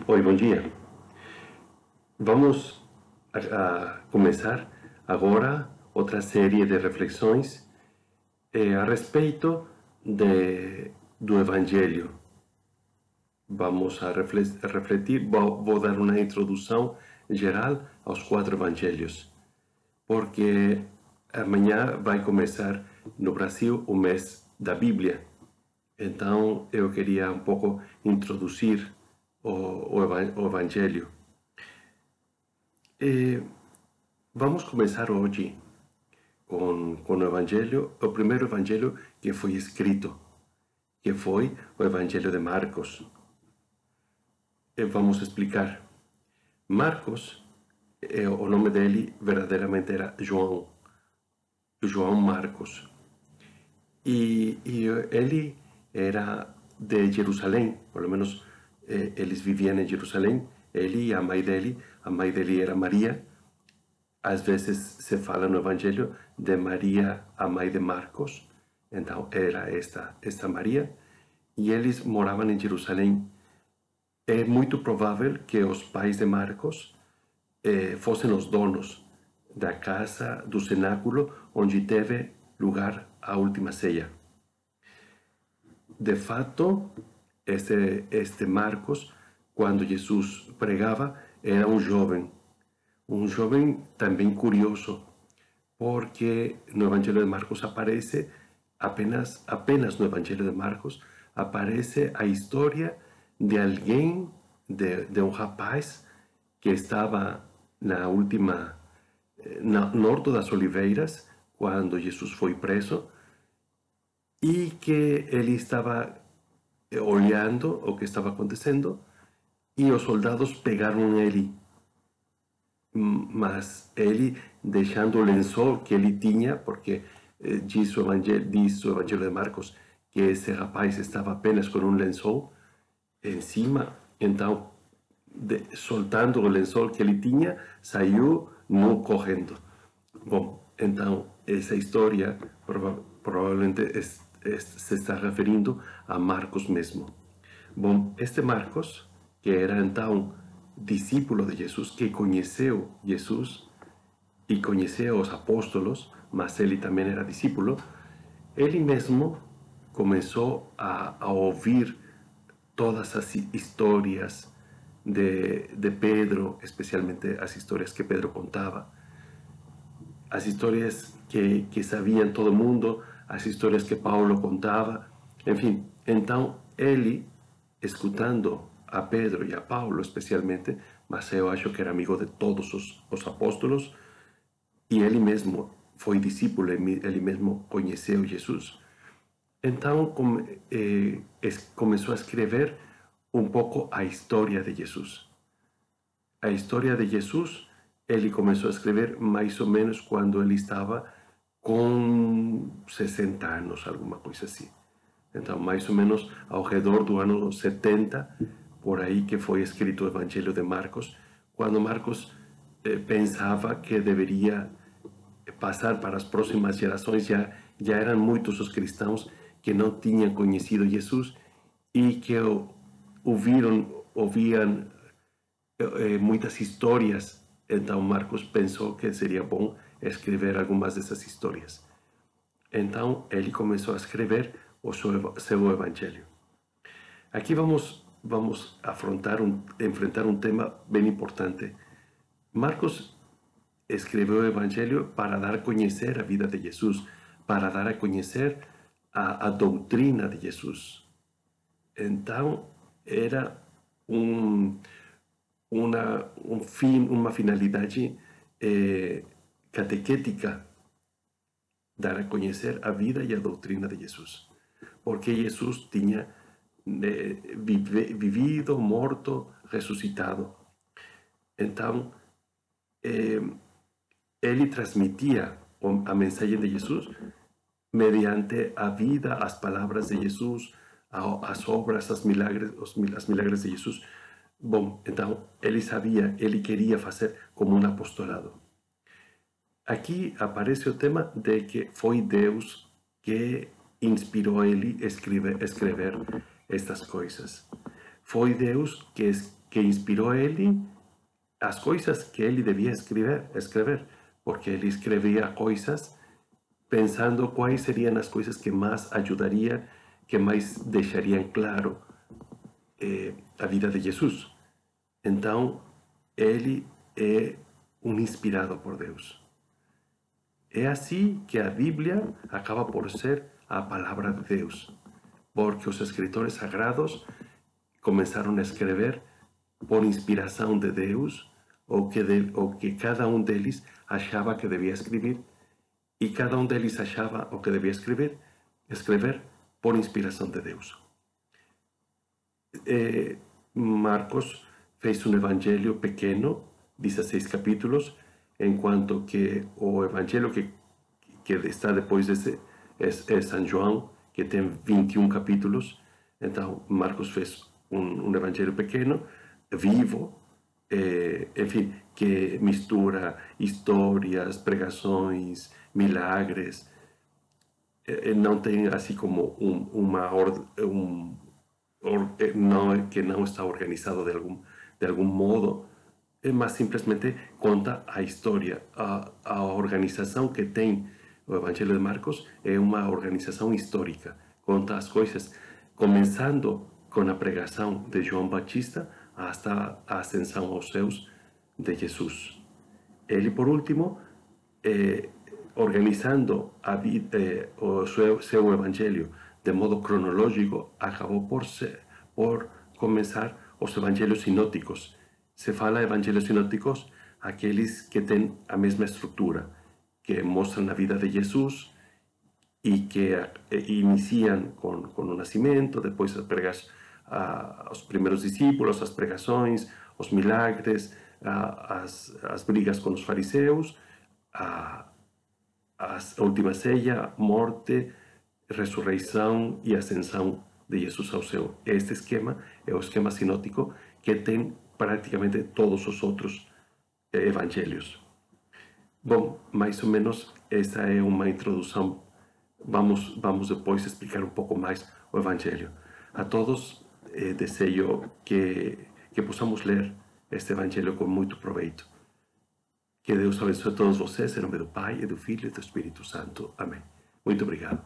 Oi, bom dia. Vamos a começar agora outra série de reflexões a respeito do Evangelho. Vamos a refletir, vou dar uma introdução geral aos 4 Evangelhos, porque amanhã vai começar no Brasil o mês da Bíblia. Então eu queria um pouco introduzir o Evangelho. Vamos começar hoje com o Evangelho, o primeiro Evangelho que foi escrito, que foi o Evangelho de Marcos. Vamos explicar. Marcos, o nome dele verdadeiramente era João Marcos. E ele era de Jerusalém, pelo menos eles viviam em Jerusalém, ele e a mãe dele era Maria. Às vezes se fala no Evangelho de Maria, a mãe de Marcos, então era esta Maria, e eles moravam em Jerusalém. É muito provável que os pais de Marcos fossem os donos da casa do cenáculo onde teve lugar a última ceia. De fato, este Marcos, quando Jesus pregava, era um jovem também curioso, porque no Evangelho de Marcos aparece, apenas no Evangelho de Marcos, aparece a história de alguém, de um rapaz que estava no Horto das Oliveiras, quando Jesus foi preso, e que ele estava olhando o que estava acontecendo, e os soldados pegaram nele. Mas ele, deixando o lençol que ele tinha, porque diz o Evangelho de Marcos que esse rapaz estava apenas com um lençol em cima, então, soltando o lençol que ele tinha, saiu nu correndo. Bom, então, essa história provavelmente se está referindo a Marcos mesmo. Bom, este Marcos, que era então discípulo de Jesus, que conheceu Jesus e conheceu os apóstolos, mas ele também era discípulo, ele mesmo começou a ouvir todas as histórias de Pedro, especialmente as histórias que Pedro contava, as histórias que sabían todo mundo, as histórias que Paulo contava, enfim. Então, ele, escutando a Pedro e a Paulo especialmente, mas eu acho que era amigo de todos os apóstolos, e ele mesmo foi discípulo, ele mesmo conheceu Jesus. Então, começou a escrever um pouco a história de Jesus. A história de Jesus, ele começou a escrever mais ou menos quando ele estava com 60 anos, alguma coisa assim. Então, mais ou menos ao redor do ano 70, por aí que foi escrito o Evangelho de Marcos, quando Marcos pensava que deveria passar para as próximas gerações. Já eram muitos os cristãos que não tinham conhecido Jesus e que ouviam muitas histórias. Então Marcos pensou que seria bom escrever algumas dessas histórias. Então ele começou a escrever o seu Evangelho. Aqui vamos enfrentar um tema bem importante. Marcos escreveu o Evangelho para dar a conhecer a vida de Jesus, para dar a conhecer a doutrina de Jesus. Então era uma finalidade catequética, dar a conhecer a vida e a doutrina de Jesus, porque Jesus tinha vivido, morto, ressuscitado. Então, ele transmitia a mensagem de Jesus mediante a vida, as palavras de Jesus, as obras, os milagres de Jesus. Bom, então ele queria fazer como um apostolado. Aqui aparece o tema de que foi Deus que inspirou ele a escrever estas coisas. foi Deus que inspirou ele as coisas que ele devia escrever, porque ele escrevia coisas pensando quais seriam as coisas que mais ajudariam, que mais deixariam claro a vida de Jesus. Então, ele é um inspirado por Deus. É assim que a Bíblia acaba por ser a palavra de Deus, porque os escritores sagrados começaram a escrever por inspiração de Deus, o que cada um deles achava que devia escrever, e cada um deles achava o que devia escrever por inspiração de Deus. Marcos fez um evangelho pequeno, 16 capítulos, enquanto que o evangelho que está depois desse é São João, que tem 21 capítulos. Então, Marcos fez um evangelho pequeno, vivo, enfim, que mistura histórias, pregações, milagres. Não tem assim como que não está organizado de algum modo, mas simplesmente conta a história. A organização que tem o Evangelho de Marcos é uma organização histórica. Conta as coisas, começando com a pregação de João Batista hasta a ascensão aos céus de Jesus. Ele, por último, organizando o seu evangelho de modo cronológico, acabou por começar os evangelhos sinóticos. Se fala evangelhos sinóticos aqueles que têm a mesma estrutura, que mostram a vida de Jesus e que iniciam com o nascimento, depois os primeiros discípulos, as pregações, os milagres, as brigas com os fariseus, a última ceia, morte, ressurreição e ascensão de Jesus ao céu. Este esquema é o esquema sinótico que tem praticamente todos os outros evangelhos. Bom, mais ou menos essa é uma introdução. Vamos depois explicar um pouco mais o evangelho. A todos desejo que possamos ler este evangelho com muito proveito. Que Deus abençoe a todos vocês, em nome do Pai, e do Filho e do Espírito Santo. Amém. Muito obrigado.